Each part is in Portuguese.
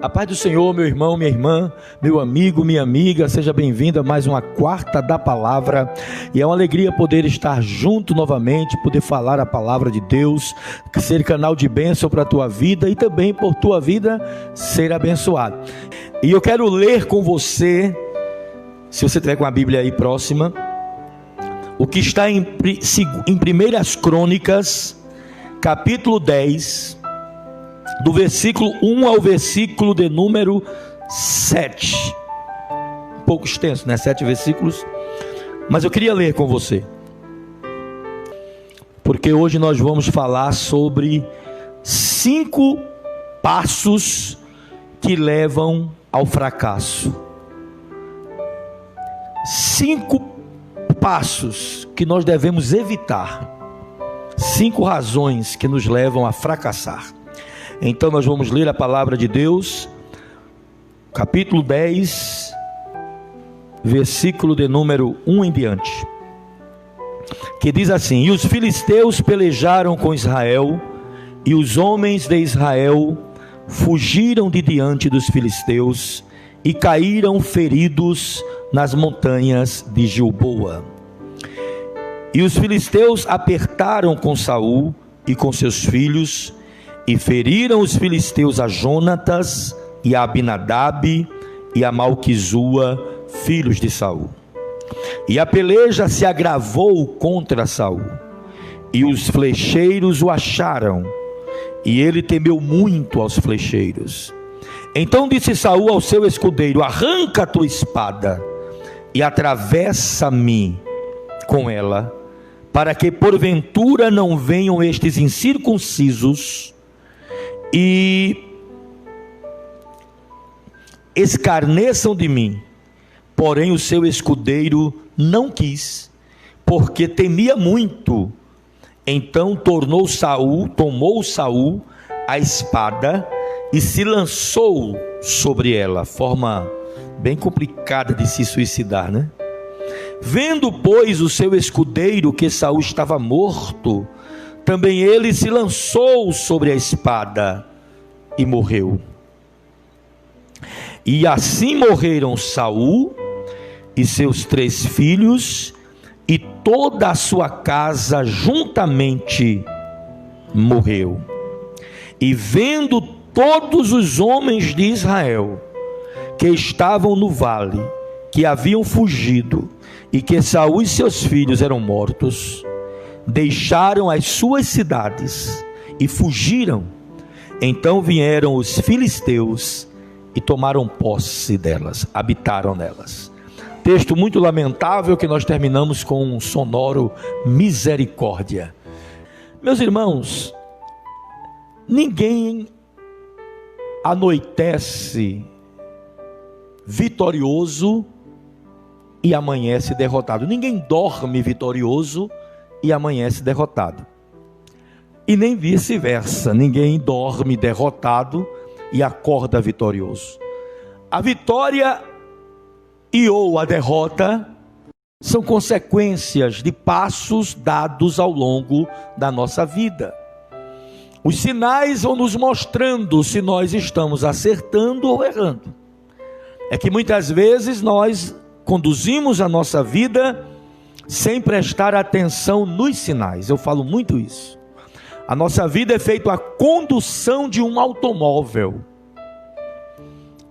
A paz do Senhor, meu irmão, minha irmã, meu amigo, minha amiga, seja bem-vindo a mais uma quarta da palavra. E é uma alegria poder estar junto novamente, poder falar a palavra de Deus, ser canal de bênção para a tua vida e também por tua vida ser abençoado. E eu quero ler com você, se você tiver com a Bíblia aí próxima, o que está em 1 Crônicas, capítulo 10, do versículo 1 ao versículo de número 7. Um pouco extenso, né? 7 versículos. Mas eu queria ler com você, porque hoje nós vamos falar sobre 5 passos que levam ao fracasso. 5 passos que nós devemos evitar. 5 razões que nos levam a fracassar. Então nós vamos ler a palavra de Deus, capítulo 10, versículo de número 1 em diante, que diz assim: E os filisteus pelejaram com Israel, e os homens de Israel fugiram de diante dos filisteus, e caíram feridos nas montanhas de Gilboa. E os filisteus apertaram com Saul e com seus filhos, e feriram os filisteus a Jonatas e a Abinadab e a Malquizua, filhos de Saul. E a peleja se agravou contra Saul, e os flecheiros o acharam, e ele temeu muito aos flecheiros. Então disse Saul ao seu escudeiro: Arranca a tua espada e atravessa-me com ela, para que porventura não venham estes incircuncisos e escarneçam de mim. Porém o seu escudeiro não quis, porque temia muito. Então tomou Saul a espada e se lançou sobre ela. Forma bem complicada de se suicidar, né? Vendo, pois, o seu escudeiro que Saul estava morto, também ele se lançou sobre a espada e morreu. E assim morreram Saul e seus 3 filhos, e toda a sua casa juntamente morreu. E vendo todos os homens de Israel que estavam no vale, que haviam fugido, e que Saul e seus filhos eram mortos, deixaram as suas cidades e fugiram. Então vieram os filisteus e tomaram posse delas, habitaram nelas. Texto muito lamentável que nós terminamos com um sonoro misericórdia. Meus irmãos, ninguém anoitece vitorioso e amanhece derrotado. Ninguém dorme vitorioso e amanhece derrotado. E nem vice-versa. Ninguém dorme derrotado e acorda vitorioso. A vitória ou a derrota são consequências de passos dados ao longo da nossa vida. Os sinais vão nos mostrando se nós estamos acertando ou errando. É que muitas vezes nós conduzimos a nossa vida sem prestar atenção nos sinais. Eu falo muito isso. A nossa vida é feita a condução de um automóvel.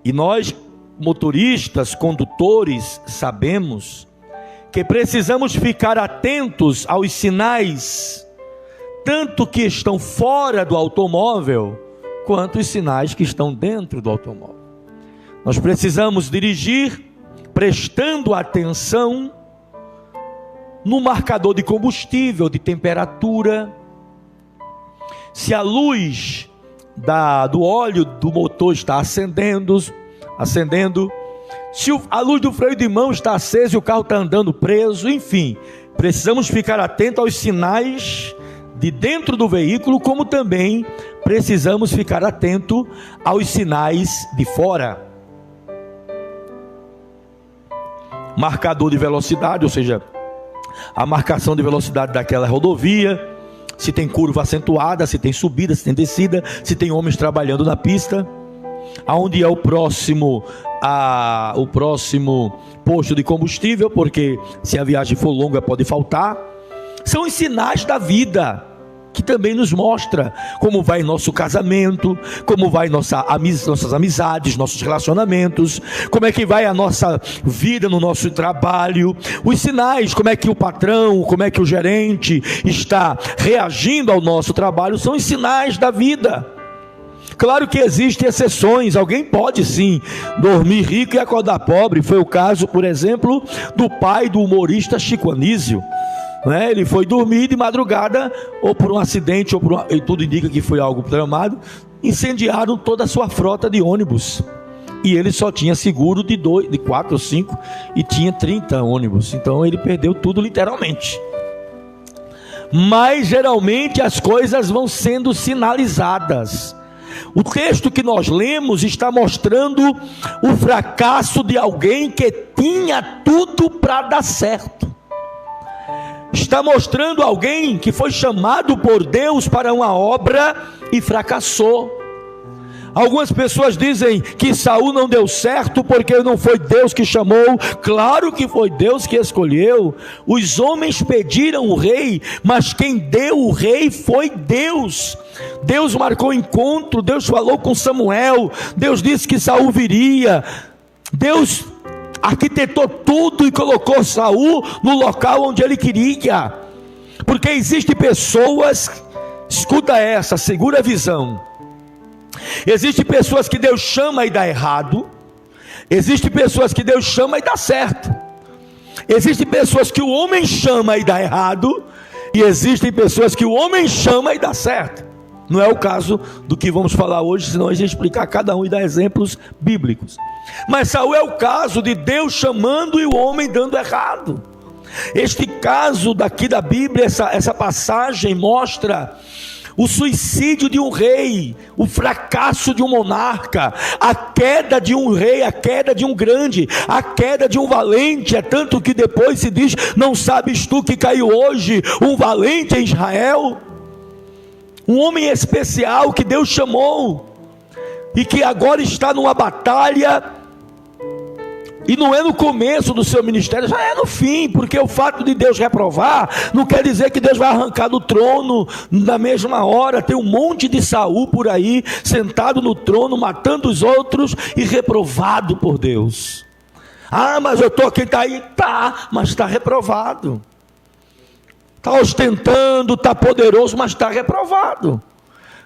E nós, motoristas, condutores, sabemos que precisamos ficar atentos aos sinais, tanto que estão fora do automóvel, quanto os sinais que estão dentro do automóvel. Nós precisamos dirigir prestando atenção no marcador de combustível, de temperatura, se a luz do óleo do motor está acendendo, se a luz do freio de mão está acesa e o carro está andando preso, enfim, precisamos ficar atentos aos sinais de dentro do veículo, como também precisamos ficar atentos aos sinais de fora. Marcador de velocidade, ou seja, a marcação de velocidade daquela rodovia, se tem curva acentuada, se tem subida, se tem descida, se tem homens trabalhando na pista. aonde é o próximo posto de combustível, porque se a viagem for longa pode faltar. São os sinais da vida, que também nos mostra como vai nosso casamento, como vai nossas amizades, nossos relacionamentos, como é que vai a nossa vida no nosso trabalho, os sinais, como é que o patrão, como é que o gerente está reagindo ao nosso trabalho, são os sinais da vida. Claro que existem exceções, alguém pode sim dormir rico e acordar pobre. Foi o caso, por exemplo, do pai do humorista Chico Anísio. Ele foi dormir de madrugada, ou por um acidente, e tudo indica que foi algo tramado, incendiaram toda a sua frota de ônibus, e ele só tinha seguro de 4 ou 5, e tinha 30 ônibus, então ele perdeu tudo literalmente. Mas geralmente as coisas vão sendo sinalizadas. O texto que nós lemos está mostrando o fracasso de alguém que tinha tudo para dar certo. Está mostrando alguém que foi chamado por Deus para uma obra e fracassou. Algumas pessoas dizem que Saul não deu certo porque não foi Deus que chamou. Claro que foi Deus que escolheu. Os homens pediram o rei, mas quem deu o rei foi Deus. Deus marcou encontro, Deus falou com Samuel, Deus disse que Saul viria, Deus arquitetou tudo e colocou Saul no local onde ele queria. Porque existem pessoas, escuta essa, segura a visão. Existem pessoas que Deus chama e dá errado. Existem pessoas que Deus chama e dá certo. Existem pessoas que o homem chama e dá errado. E existem pessoas que o homem chama e dá certo. Não é o caso do que vamos falar hoje, senão a gente explicar cada um e dar exemplos bíblicos. Mas Saul é o caso de Deus chamando e o homem dando errado. Este caso daqui da Bíblia, essa passagem mostra o suicídio de um rei, o fracasso de um monarca, a queda de um rei, a queda de um grande, a queda de um valente. É tanto que depois se diz: não sabes tu que caiu hoje um valente em Israel? Um homem especial que Deus chamou e que agora está numa batalha, e não é no começo do seu ministério, já é no fim, porque o fato de Deus reprovar não quer dizer que Deus vai arrancar do trono na mesma hora. Tem um monte de Saul por aí, sentado no trono, matando os outros e reprovado por Deus. Ah, mas eu estou aqui, está aí, tá, mas está reprovado. Está ostentando, está poderoso, mas está reprovado.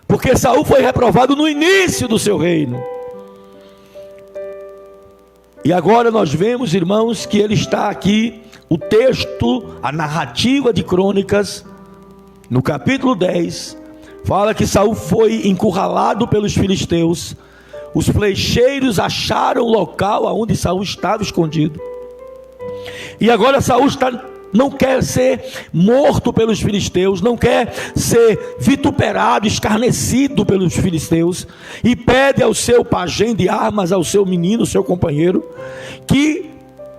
Porque Saul foi reprovado no início do seu reino. E agora nós vemos, irmãos, que ele está aqui, o texto, a narrativa de Crônicas, no capítulo 10, fala que Saul foi encurralado pelos filisteus. Os flecheiros acharam o local onde Saul estava escondido. E agora Saul não quer ser morto pelos filisteus, não quer ser vituperado, escarnecido pelos filisteus, e pede ao seu pajem de armas, ao seu menino, seu companheiro, que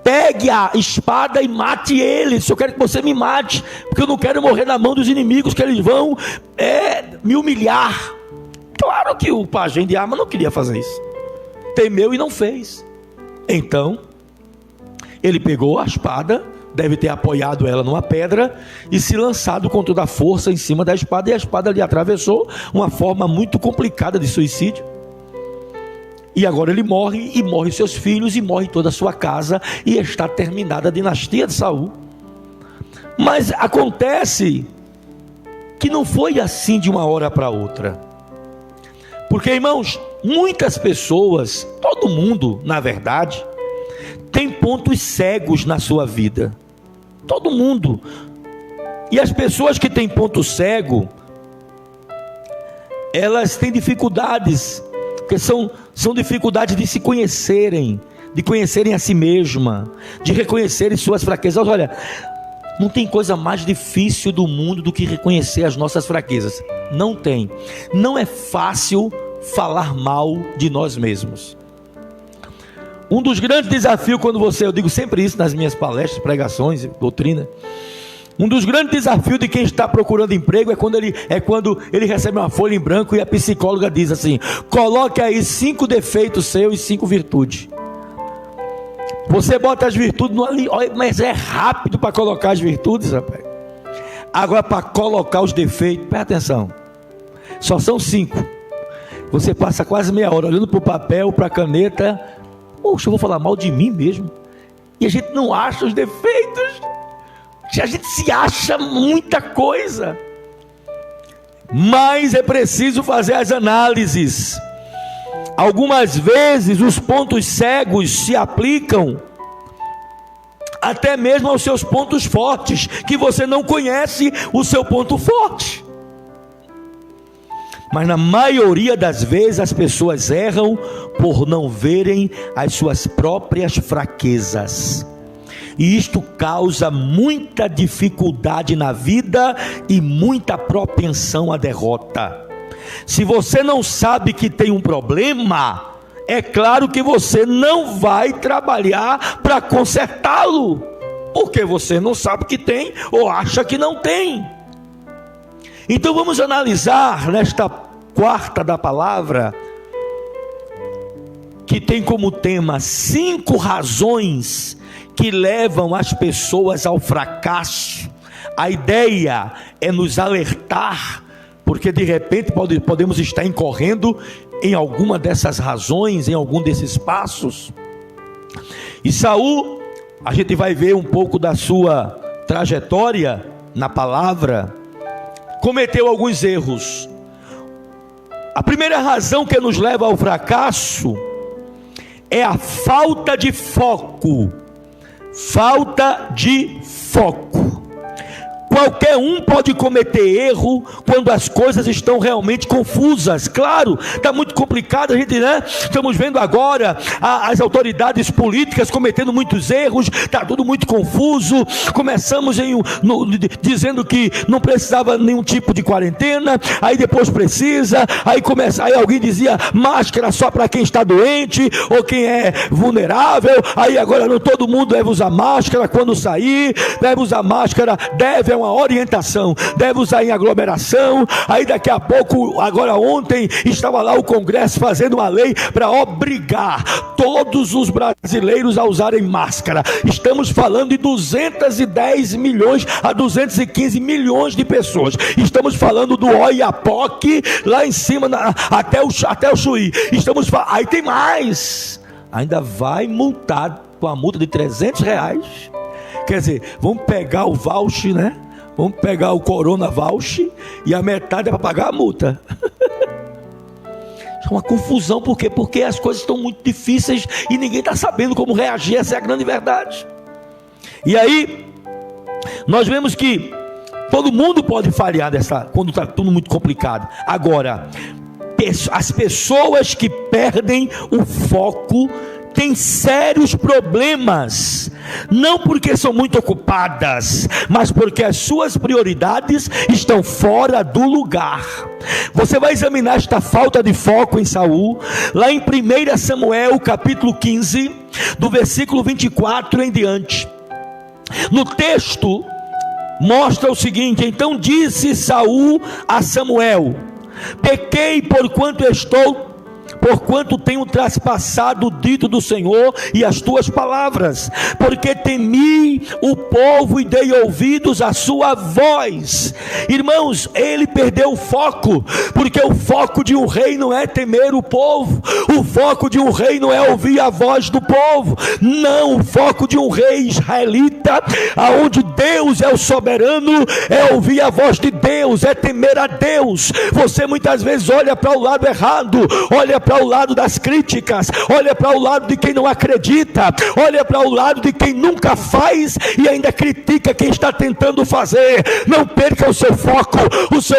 pegue a espada e mate ele. Se eu quero que você me mate, porque eu não quero morrer na mão dos inimigos, que eles vão me humilhar. Claro que o pajem de armas não queria fazer isso, temeu e não fez. Então ele pegou a espada, deve ter apoiado ela numa pedra e se lançado com toda a força em cima da espada, e a espada lhe atravessou, uma forma muito complicada de suicídio. E agora ele morre, e morre seus filhos, e morre toda a sua casa, e está terminada a dinastia de Saul. Mas acontece que não foi assim de uma hora para outra. Porque, irmãos, muitas pessoas, todo mundo, na verdade, tem pontos cegos na sua vida. Todo mundo. E as pessoas que têm ponto cego, elas têm dificuldades, porque são dificuldades de se conhecerem, de conhecerem a si mesma, de reconhecerem suas fraquezas. Olha, não tem coisa mais difícil do mundo do que reconhecer as nossas fraquezas. Não tem. Não é fácil falar mal de nós mesmos. Um dos grandes desafios, eu digo sempre isso nas minhas palestras, pregações, doutrina, Um dos grandes desafios de quem está procurando emprego é quando ele recebe uma folha em branco e a psicóloga diz assim: coloque aí 5 defeitos seus e 5 virtudes. Você bota as virtudes ali, mas é rápido para colocar as virtudes, rapaz. Agora, para colocar os defeitos, presta atenção, só são 5. Você passa quase meia hora olhando para o papel, para a caneta. Poxa, eu vou falar mal de mim mesmo. E a gente não acha os defeitos. A gente se acha muita coisa. Mas é preciso fazer as análises. Algumas vezes os pontos cegos se aplicam até mesmo aos seus pontos fortes, que você não conhece o seu ponto forte. Mas na maioria das vezes as pessoas erram por não verem as suas próprias fraquezas. E isto causa muita dificuldade na vida e muita propensão à derrota. Se você não sabe que tem um problema, é claro que você não vai trabalhar para consertá-lo, porque você não sabe que tem ou acha que não tem. Então vamos analisar nesta quarta da palavra, que tem como tema 5 razões que levam as pessoas ao fracasso. A ideia é nos alertar, porque de repente podemos estar incorrendo em alguma dessas razões, em algum desses passos. E Saul, a gente vai ver um pouco da sua trajetória na palavra, cometeu alguns erros. A primeira razão que nos leva ao fracasso é a falta de foco. Falta de foco. Qualquer um pode cometer erro quando as coisas estão realmente confusas. Claro, está muito complicado, a gente, estamos vendo agora as autoridades políticas cometendo muitos erros, está tudo muito confuso. Começamos dizendo que não precisava nenhum tipo de quarentena, aí depois precisa, aí alguém dizia máscara só para quem está doente ou quem é vulnerável, aí agora não, todo mundo deve usar máscara quando sair, deve usar máscara, uma orientação, deve usar em aglomeração. Aí daqui a pouco, agora ontem estava lá o Congresso fazendo uma lei para obrigar todos os brasileiros a usarem máscara. Estamos falando de 210 milhões a 215 milhões de pessoas. Estamos falando do Oiapoque lá em cima, até o Chuí. Aí tem mais, ainda vai multar com a multa de R$300. Quer dizer, vamos pegar o voucher, Vamos pegar o Corona Voucher e a metade é para pagar a multa. É uma confusão, por quê? Porque as coisas estão muito difíceis e ninguém está sabendo como reagir, essa é a grande verdade. E aí, nós vemos que todo mundo pode falhar quando está tudo muito complicado. Agora, as pessoas que perdem o foco têm sérios problemas, não porque são muito ocupadas, mas porque as suas prioridades estão fora do lugar. Você vai examinar esta falta de foco em Saul, lá em 1 Samuel capítulo 15, do versículo 24 em diante. No texto mostra o seguinte: então disse Saul a Samuel: pequei porquanto tenho traspassado o dito do Senhor e as tuas palavras, porque temi o povo e dei ouvidos à sua voz. Irmãos, ele perdeu o foco, porque o foco de um rei não é temer o povo, o foco de um rei não é ouvir a voz do povo, não, o foco de um rei israelita, aonde Deus é o soberano, é ouvir a voz de Deus, é temer a Deus. Você muitas vezes olha para o lado errado, olha para o lado das críticas, olha para o lado de quem não acredita, olha para o lado de quem nunca faz e ainda critica quem está tentando fazer. Não perca o seu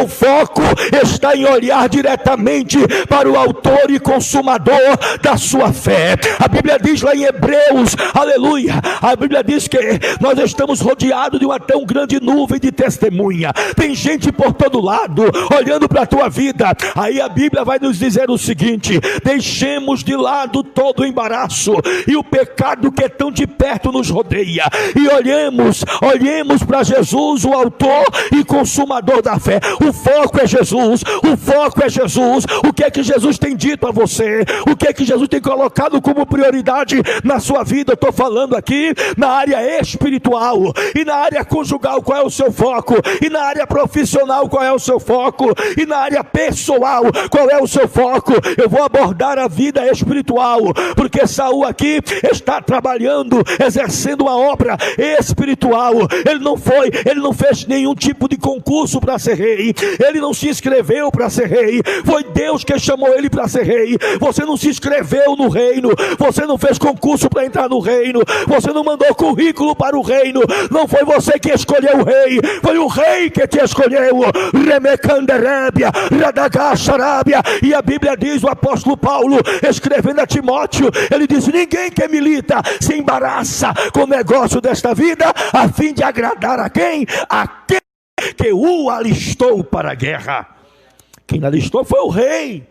foco está em olhar diretamente para o autor e consumador da sua fé. A Bíblia diz lá em Hebreus, aleluia, a Bíblia diz que nós estamos rodeados de uma tão grande nuvem de testemunha, tem gente por todo lado olhando para a tua vida. Aí a Bíblia vai nos dizer o seguinte: deixemos de lado todo o embaraço e o pecado que tão de perto nos rodeia, e olhemos para Jesus, o autor e consumador da fé. O foco é Jesus, o foco é Jesus. O que é que Jesus tem dito a você? O que é que Jesus tem colocado como prioridade na sua vida? Eu estou falando aqui na área espiritual, e na área conjugal, qual é o seu foco? E na área profissional, qual é o seu foco? E na área pessoal, qual é o seu foco? Eu vou abordar a vida espiritual, porque Saul aqui está trabalhando, exercendo uma obra espiritual. Ele não fez nenhum tipo de concurso para ser rei, ele não se inscreveu para ser rei, foi Deus que chamou ele para ser rei. Você não se inscreveu no reino, você não fez concurso para entrar no reino, você não mandou currículo para o reino, não foi você que escolheu o rei, foi o rei que te escolheu. Remecanderébia, Radagacharábia. E a Bíblia diz, o apóstolo Paulo escrevendo a Timóteo, ele diz: ninguém que milita se embaraça com o negócio desta vida, a fim de agradar a quem? Aquele que o alistou para a guerra. Quem alistou foi o rei.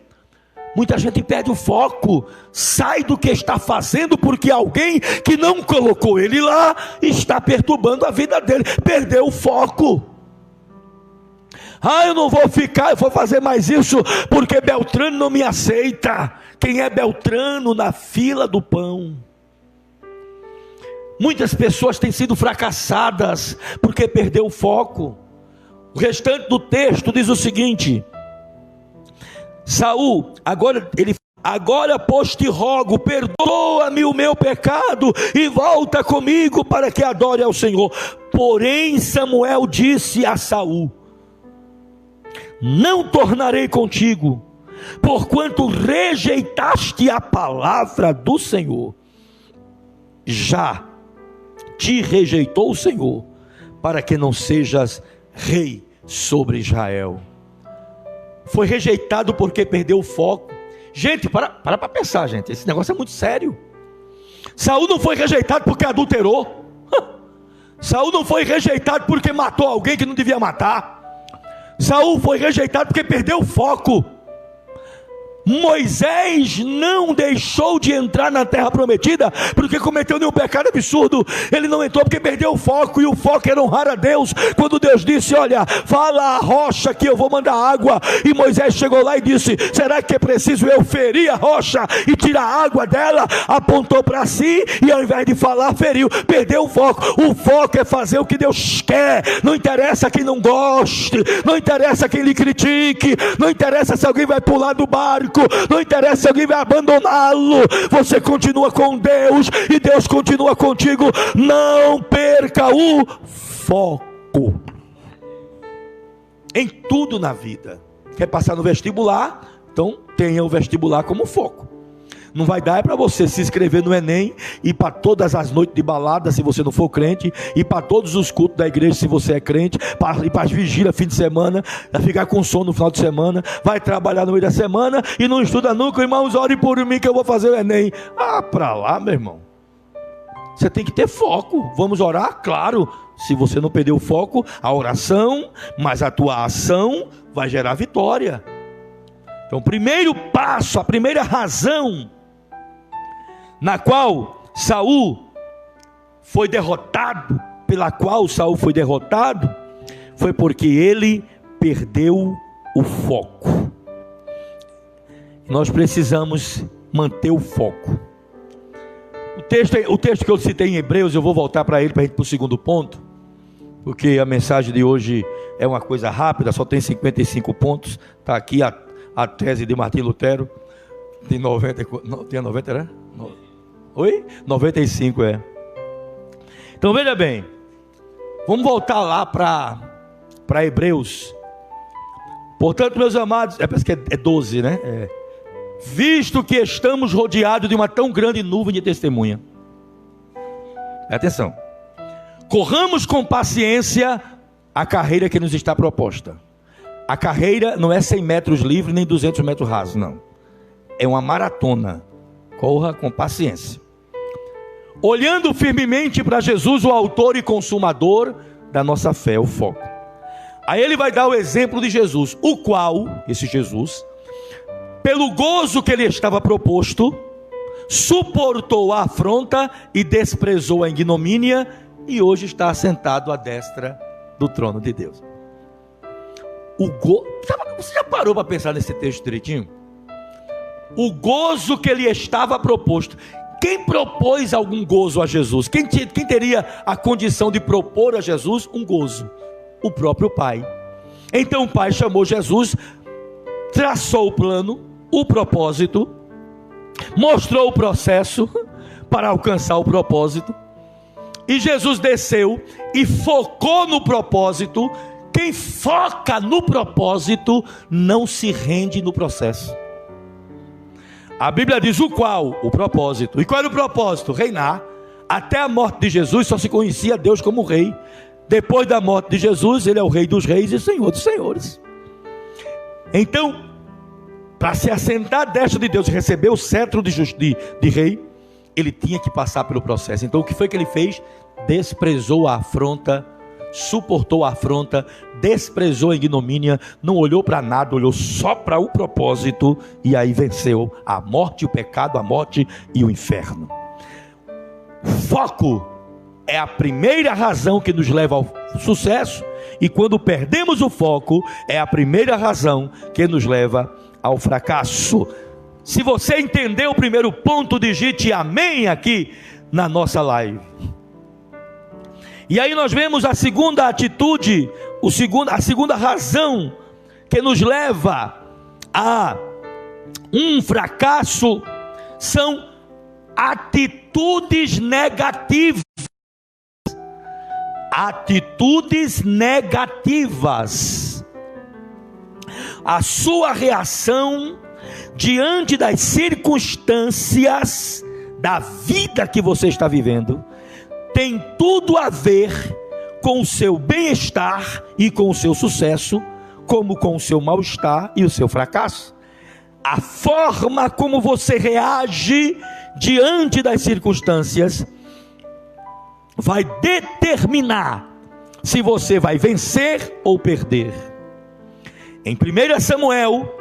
Muita gente perde o foco, sai do que está fazendo, porque alguém que não colocou ele lá está perturbando a vida dele. Perdeu o foco. Eu não vou ficar, eu vou fazer mais isso porque Beltrano não me aceita. Quem é Beltrano na fila do pão? Muitas pessoas têm sido fracassadas porque perdeu o foco. O restante do texto diz o seguinte: Saul, agora pois te rogo, perdoa-me o meu pecado e volta comigo para que adore ao Senhor. Porém Samuel disse a Saul: não tornarei contigo, porquanto rejeitaste a palavra do Senhor. Já te rejeitou o Senhor, para que não sejas rei sobre Israel. Foi rejeitado porque perdeu o foco. Gente, para pensar, gente, esse negócio é muito sério. Saul não foi rejeitado porque adulterou. Saul não foi rejeitado porque matou alguém que não devia matar. Saul foi rejeitado porque perdeu o foco. Moisés não deixou de entrar na terra prometida porque cometeu nenhum pecado absurdo. Ele não entrou porque perdeu o foco, e o foco era honrar a Deus. Quando Deus disse: olha, fala a rocha que eu vou mandar água, e Moisés chegou lá e disse: será que é preciso eu ferir a rocha e tirar a água dela? Apontou para si e ao invés de falar, feriu. Perdeu o foco. O foco é fazer o que Deus quer. Não interessa quem não goste, não interessa quem lhe critique, não interessa se alguém vai pular do barco, não interessa se alguém vai abandoná-lo. Você continua com Deus e Deus continua contigo. Não perca o foco em tudo na vida. Quer passar no vestibular? Então tenha o vestibular como foco. Não vai dar para você se inscrever no Enem, ir para todas as noites de balada se você não for crente, ir para todos os cultos da igreja se você é crente, ir para as vigílias fim de semana, ficar com sono no final de semana, vai trabalhar no meio da semana e não estuda nunca. Irmãos, ore por mim que eu vou fazer o Enem. Para lá, meu irmão. Você tem que ter foco. Vamos orar? Claro. Se você não perder o foco, a oração, mas a tua ação vai gerar vitória. Então, o primeiro passo, a primeira razão na qual Saul foi derrotado, pela qual Saul foi derrotado, foi porque ele perdeu o foco. Nós precisamos manter o foco. O texto que eu citei em Hebreus, eu vou voltar para ele para a gente ir para o segundo ponto, porque a mensagem de hoje é uma coisa rápida, só tem 55 pontos. Está aqui a tese de Martim Lutero, tem 90, tinha 90, né? Oi? 95 é. Então veja bem, vamos voltar lá para Hebreus. Portanto, meus amados, parece que é 12, né? Visto que estamos rodeados de uma tão grande nuvem de testemunha. Atenção. Corramos com paciência a carreira que nos está proposta. A carreira não é 100 metros livre nem 200 metros rasos, não. É uma maratona. Corra com paciência. Olhando firmemente para Jesus, o autor e consumador da nossa fé, o foco. Aí ele vai dar o exemplo de Jesus, o qual, esse Jesus, pelo gozo que lhe estava proposto, suportou a afronta e desprezou a ignomínia, e hoje está assentado à destra do trono de Deus. Você já parou para pensar nesse texto direitinho? O gozo que lhe estava proposto. Quem propôs algum gozo a Jesus? Quem teria a condição de propor a Jesus um gozo? O próprio Pai. Então o Pai chamou Jesus, traçou o plano, o propósito, mostrou o processo para alcançar o propósito, e Jesus desceu e focou no propósito. Quem foca no propósito não se rende no processo. A Bíblia diz o qual? O propósito. E qual era o propósito? Reinar. Até a morte de Jesus só se conhecia Deus como rei. Depois da morte de Jesus, ele é o rei dos reis e senhor dos senhores. Então, para se assentar à destra de Deus e receber o cetro de rei, ele tinha que passar pelo processo. Então o que foi que ele fez? Desprezou a afronta, suportou a afronta, desprezou a ignomínia, não olhou para nada, olhou só para o propósito, e aí venceu a morte, o pecado, a morte e o inferno. Foco é a primeira razão que nos leva ao sucesso, e quando perdemos o foco, é a primeira razão que nos leva ao fracasso. Se você entendeu o primeiro ponto, digite amém aqui na nossa live. E aí nós vemos a segunda atitude, a segunda razão que nos leva a um fracasso, são atitudes negativas. Atitudes negativas. A sua reação diante das circunstâncias da vida que você está vivendo tem tudo a ver com o seu bem-estar e com o seu sucesso, como com o seu mal-estar e o seu fracasso. A forma como você reage diante das circunstâncias vai determinar se você vai vencer ou perder. Em 1 Samuel,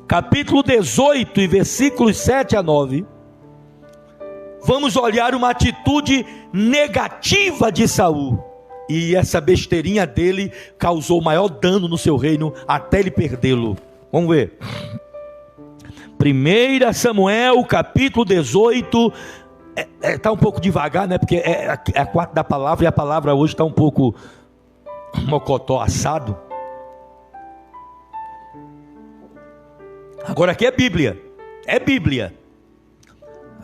capítulo 18, e versículos 7 a 9, vamos olhar uma atitude negativa de Saul. E essa besteirinha dele causou maior dano no seu reino, até ele perdê-lo. Vamos ver. 1 Samuel, capítulo 18, está um pouco devagar, né? Porque é a quarta da palavra, e a palavra hoje está um pouco mocotó assado. Agora aqui é Bíblia,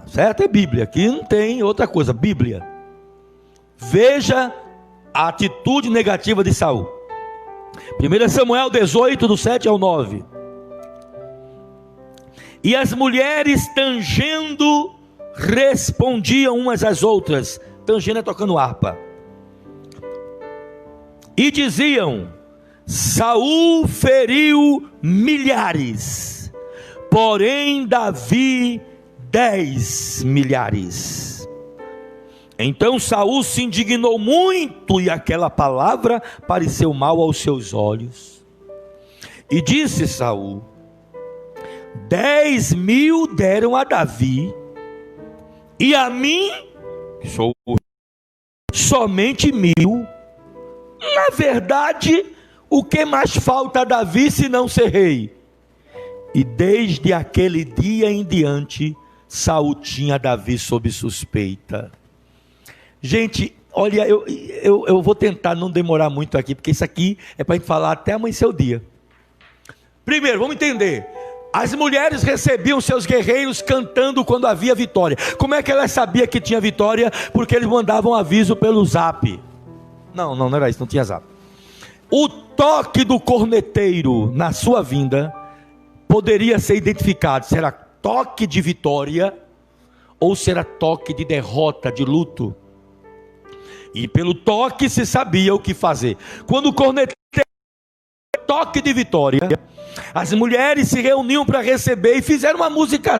certo? É Bíblia, aqui não tem outra coisa, Bíblia. Veja a atitude negativa de Saul. 1 Samuel 18, do 7 ao 9. E as mulheres tangendo respondiam umas às outras, tangendo é tocando harpa, e diziam: Saul feriu milhares, porém Davi 10 milhares. Então Saul se indignou muito, e aquela palavra pareceu mal aos seus olhos. E disse Saul: 10 mil deram a Davi, e a mim sou somente 1000. Na verdade, o que mais falta a Davi senão ser rei? E desde aquele dia em diante, Saul tinha Davi sob suspeita. Gente, olha, eu vou tentar não demorar muito aqui, porque isso aqui é para a gente falar até amanhecer o dia. Primeiro, vamos entender. As mulheres recebiam seus guerreiros cantando quando havia vitória. Como é que elas sabiam que tinha vitória? Porque eles mandavam aviso pelo zap. Não era isso, não tinha zap. O toque do corneteiro na sua vinda poderia ser identificado se era toque de vitória ou se era toque de derrota, de luto. E pelo toque se sabia o que fazer. Quando o corneteiro toque de vitória, as mulheres se reuniam para receber e fizeram uma música.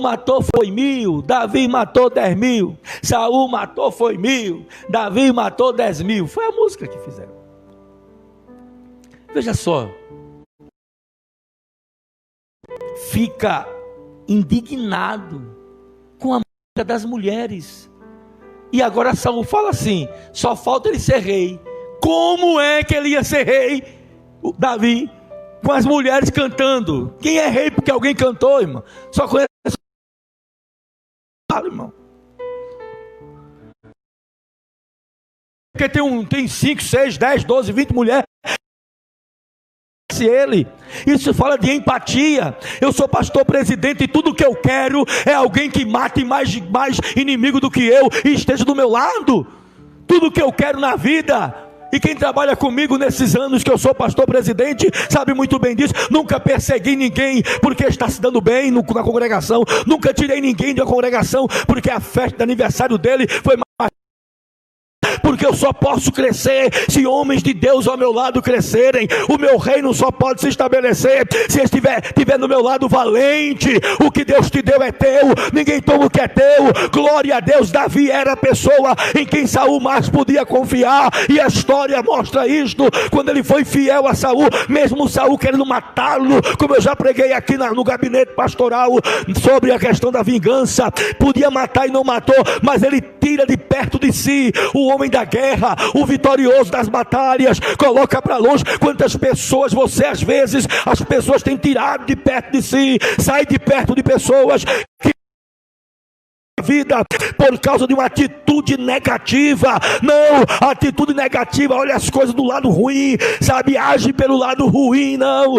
Matou foi 1000, Davi matou 10 mil. Saul matou foi 1000, Davi matou 10 mil. Foi a música que fizeram. Veja só, fica indignado com a música das mulheres. E agora Saul fala assim: só falta ele ser rei. Como é que ele ia ser rei, Davi, com as mulheres cantando? Quem é rei porque alguém cantou, irmão? Só conhece, irmão. Porque tem 5, 6, 10, 12, 20 mulheres. Ele, isso fala de empatia. Eu sou pastor presidente e tudo que eu quero é alguém que mate mais inimigo do que eu e esteja do meu lado. Tudo que eu quero na vida, e quem trabalha comigo nesses anos que eu sou pastor presidente sabe muito bem disso. Nunca persegui ninguém porque está se dando bem na congregação. Nunca tirei ninguém da congregação porque a festa de aniversário dele foi mais. Porque eu só posso crescer se homens de Deus ao meu lado crescerem. O meu reino só pode se estabelecer se estiver no meu lado valente. O que Deus te deu é teu, ninguém toma o que é teu. Glória a Deus. Davi era a pessoa em quem Saul mais podia confiar, e a história mostra isto. Quando ele foi fiel a Saul, mesmo Saul querendo matá-lo, como eu já preguei aqui no gabinete pastoral sobre a questão da vingança, podia matar e não matou, mas ele tira de perto de si o homem da guerra, o vitorioso das batalhas, coloca para longe. Quantas pessoas às vezes as pessoas têm tirado de perto de si? Sai de perto de pessoas que vida por causa de uma atitude negativa. Não, atitude negativa, olha as coisas do lado ruim, sabe, age pelo lado ruim. Não,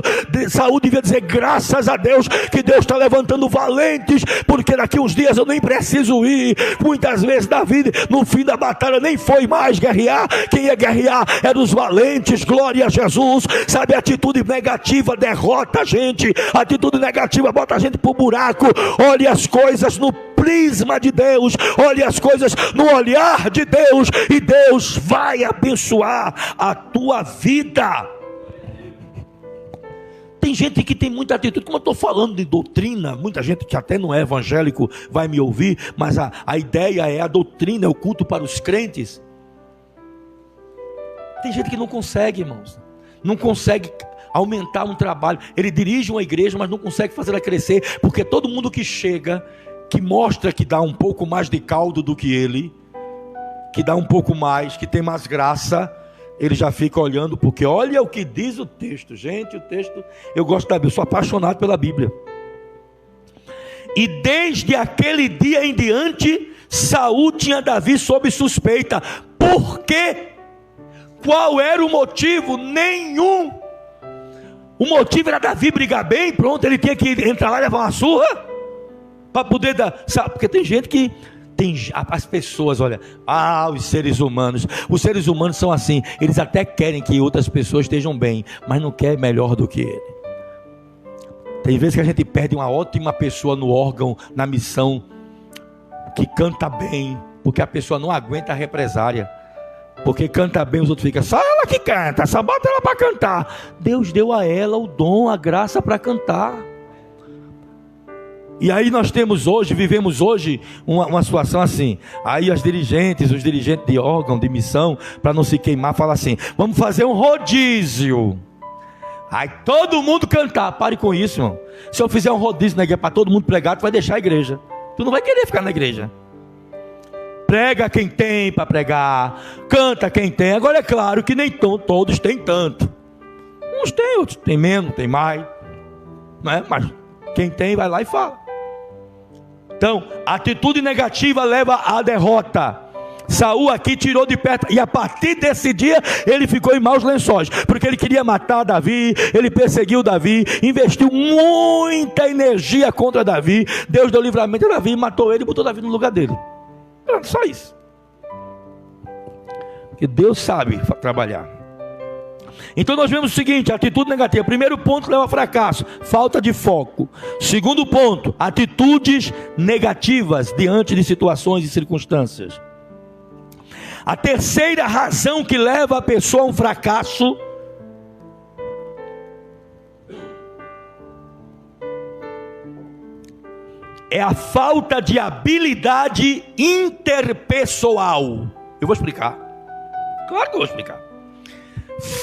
Saul devia dizer: graças a Deus que Deus está levantando valentes, porque daqui uns dias eu nem preciso ir. Muitas vezes Davi no fim da batalha nem foi mais guerrear, quem ia guerrear eram os valentes. Glória a Jesus. Sabe, atitude negativa derrota a gente, atitude negativa bota a gente pro buraco. Olhe as coisas no prisma de Deus, olhe as coisas no olhar de Deus, e Deus vai abençoar a tua vida. Tem gente que tem muita atitude, como eu estou falando de doutrina, muita gente que até não é evangélico vai me ouvir, mas a ideia é a doutrina, é o culto para os crentes. Tem gente que não consegue, irmãos, não consegue aumentar um trabalho. Ele dirige uma igreja, mas não consegue fazer ela crescer, porque todo mundo que chega, que mostra que dá um pouco mais de caldo do que ele, que dá um pouco mais, que tem mais graça, ele já fica olhando, porque olha o que diz o texto. Gente, o texto, eu gosto da Bíblia, eu sou apaixonado pela Bíblia. E desde aquele dia em diante, Saul tinha Davi sob suspeita. Por quê? Qual era o motivo? Nenhum. O motivo era Davi brigar bem, pronto, ele tinha que entrar lá e levar uma surra para poder dar, sabe? Porque tem gente que tem, as pessoas, olha, os seres humanos são assim, eles até querem que outras pessoas estejam bem, mas não quer melhor do que ele. Tem vezes que a gente perde uma ótima pessoa no órgão, na missão, que canta bem, porque a pessoa não aguenta a represária, porque canta bem, os outros ficam, só ela que canta, só bota ela para cantar. Deus deu a ela o dom, a graça para cantar. E aí nós vivemos hoje uma situação assim. Aí os dirigentes de órgão, de missão, para não se queimar, falam assim: vamos fazer um rodízio. Aí todo mundo cantar. Pare com isso, irmão. Se eu fizer um rodízio na igreja para todo mundo pregar, tu vai deixar a igreja. Tu não vai querer ficar na igreja. Prega quem tem para pregar, canta quem tem. Agora é claro que nem todos têm tanto. Uns têm, outros têm menos, tem mais, né? Mas quem tem vai lá e fala. Então, atitude negativa leva à derrota. Saul aqui tirou de perto, e a partir desse dia ele ficou em maus lençóis, porque ele queria matar Davi, ele perseguiu Davi, investiu muita energia contra Davi. Deus deu livramento a Davi, matou ele e botou Davi no lugar dele. Só isso. Porque Deus sabe trabalhar. Então nós vemos o seguinte: atitude negativa. Primeiro ponto leva a fracasso, falta de foco. Segundo ponto, atitudes negativas diante de situações e circunstâncias. A terceira razão que leva a pessoa a um fracasso é a falta de habilidade interpessoal. Eu vou explicar. Claro que eu vou explicar.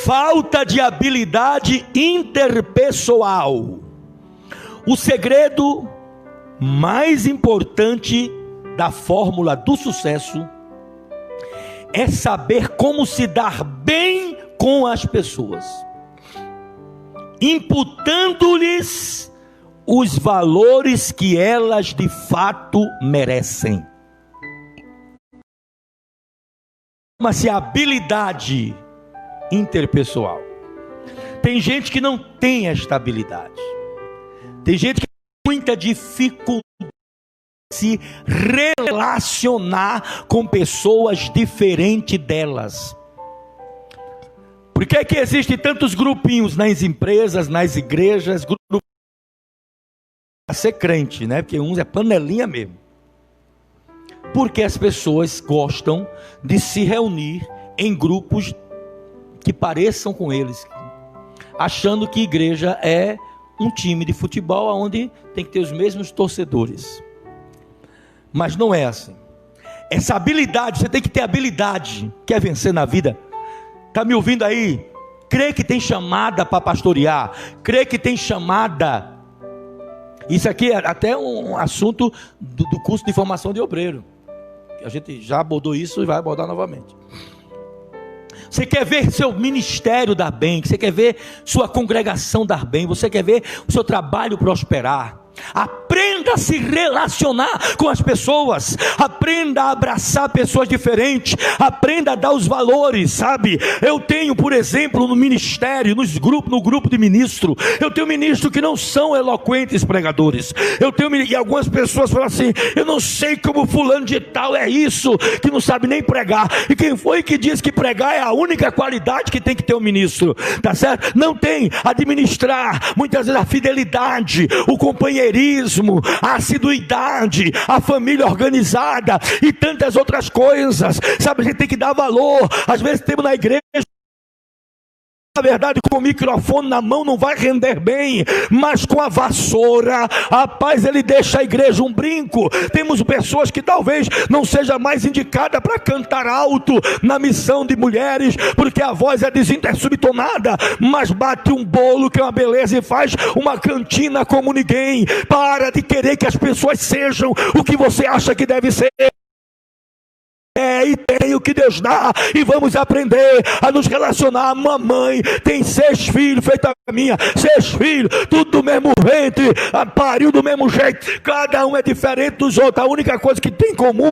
Falta de habilidade interpessoal. O segredo mais importante da fórmula do sucesso é saber como se dar bem com as pessoas, imputando-lhes os valores que elas de fato merecem. Chama-se habilidade interpessoal. Tem gente que não tem esta habilidade. Tem gente que tem muita dificuldade de se relacionar com pessoas diferentes delas. Por que é que existem tantos grupinhos nas empresas, nas igrejas, grupos para ser crente, né? Porque uns é panelinha mesmo. Porque as pessoas gostam de se reunir em grupos que pareçam com eles, achando que igreja é um time de futebol onde tem que ter os mesmos torcedores. Mas não é assim. Essa habilidade, você tem que ter habilidade. Quer vencer na vida? Está me ouvindo aí? Crê que tem chamada para pastorear? Crê que tem chamada? Isso aqui é até um assunto do curso de formação de obreiro. A gente já abordou isso e vai abordar novamente. Você quer ver seu ministério dar bem, você quer ver sua congregação dar bem, você quer ver o seu trabalho prosperar. Aprenda a se relacionar com as pessoas, aprenda a abraçar pessoas diferentes, aprenda a dar os valores, sabe? Eu tenho, por exemplo, no ministério, no grupo de ministro, eu tenho ministros que não são eloquentes pregadores. E algumas pessoas falam assim: eu não sei como fulano de tal é isso, que não sabe nem pregar. E quem foi que diz que pregar é a única qualidade que tem que ter um ministro? Tá certo? Não tem. Administrar, muitas vezes a fidelidade, o companheirismo, a assiduidade, a família organizada e tantas outras coisas, sabe? A gente tem que dar valor. Às vezes temos na igreja, na verdade, com o microfone na mão não vai render bem, mas com a vassoura, rapaz, ele deixa a igreja um brinco. Temos pessoas que talvez não seja mais indicada para cantar alto na missão de mulheres, porque a voz é subtonada, mas bate um bolo que é uma beleza e faz uma cantina como ninguém. Para de querer que as pessoas sejam o que você acha que deve ser. E tem o que Deus dá, e vamos aprender a nos relacionar. A mamãe tem 6 filhos, feita a minha, 6 filhos, tudo do mesmo ventre, pariu do mesmo jeito, cada um é diferente dos outros, a única coisa que tem em comum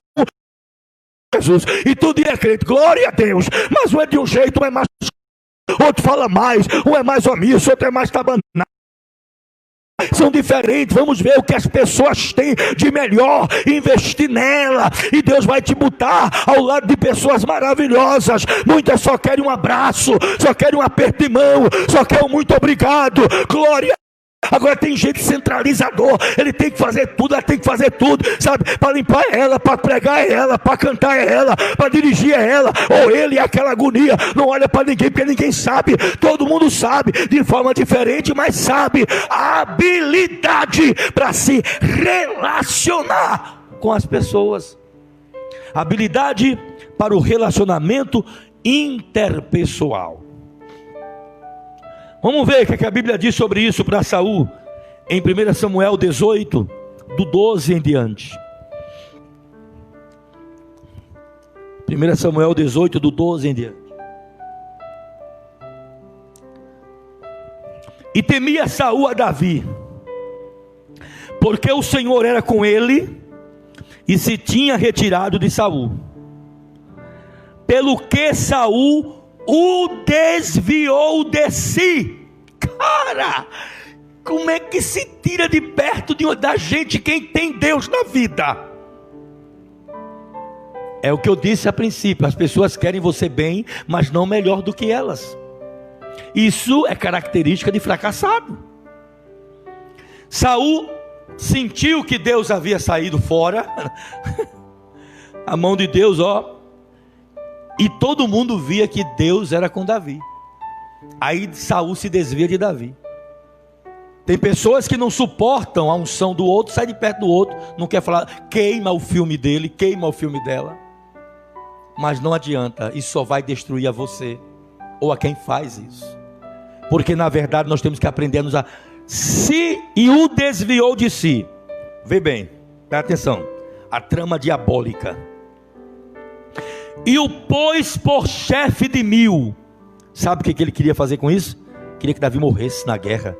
é Jesus, e tudo é crente, glória a Deus, mas um é de um jeito, um é mais, outro fala mais, um é mais omisso, outro é mais tabanado. São diferentes. Vamos ver o que as pessoas têm de melhor, investir nela, e Deus vai te botar ao lado de pessoas maravilhosas. Muitas só querem um abraço, só querem um aperto de mão, só querem um muito obrigado, glória. Agora tem gente centralizador, ele tem que fazer tudo, ela tem que fazer tudo, sabe? Para limpar é ela, para pregar é ela, para cantar é ela, para dirigir é ela, ou ele é aquela agonia, não olha para ninguém, porque ninguém sabe, todo mundo sabe, de forma diferente, mas sabe. A habilidade para se relacionar com as pessoas, habilidade para o relacionamento interpessoal. Vamos ver o que a Bíblia diz sobre isso para Saul, em 1 Samuel 18, do 12 em diante. 1 Samuel 18, do 12 em diante. E temia Saul a Davi, porque o Senhor era com ele, e se tinha retirado de Saul, pelo que Saul o desviou de si. Cara, como é que se tira de perto da gente quem tem Deus na vida? É o que eu disse a princípio, as pessoas querem você bem, mas não melhor do que elas. Isso é característica de fracassado. Saul sentiu que Deus havia saído fora, a mão de Deus, e todo mundo via que Deus era com Davi. Aí Saul se desvia de Davi. Tem pessoas que não suportam a unção do outro, sai de perto do outro, não quer falar, queima o filme dele, queima o filme dela. Mas não adianta, isso só vai destruir a você, ou a quem faz isso. Porque na verdade nós temos que aprender a e o desviou de si. Vê bem, presta atenção, a trama diabólica. E o pôs por chefe de 1000. Sabe o que ele queria fazer com isso? Queria que Davi morresse na guerra.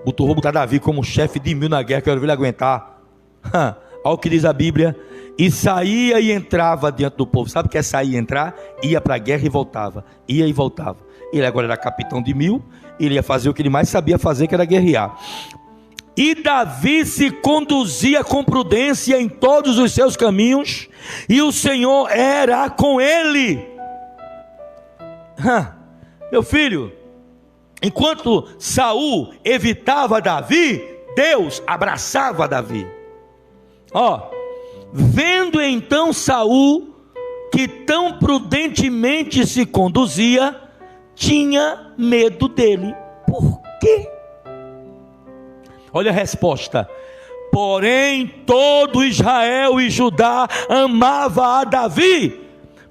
Vou botar Davi como chefe de 1000 na guerra, quero ver ele aguentar. Olha o que diz a Bíblia. E saía e entrava diante do povo. Sabe o que é sair e entrar? Ia para a guerra e voltava. Ia e voltava. Ele agora era capitão de 1000. Ele ia fazer o que ele mais sabia fazer, que era guerrear. E Davi se conduzia com prudência em todos os seus caminhos, e o Senhor era com ele. Meu filho, enquanto Saul evitava Davi, Deus abraçava Davi. Vendo então Saul que tão prudentemente se conduzia, tinha medo dele. Por quê? Olha a resposta. Porém todo Israel e Judá amava a Davi,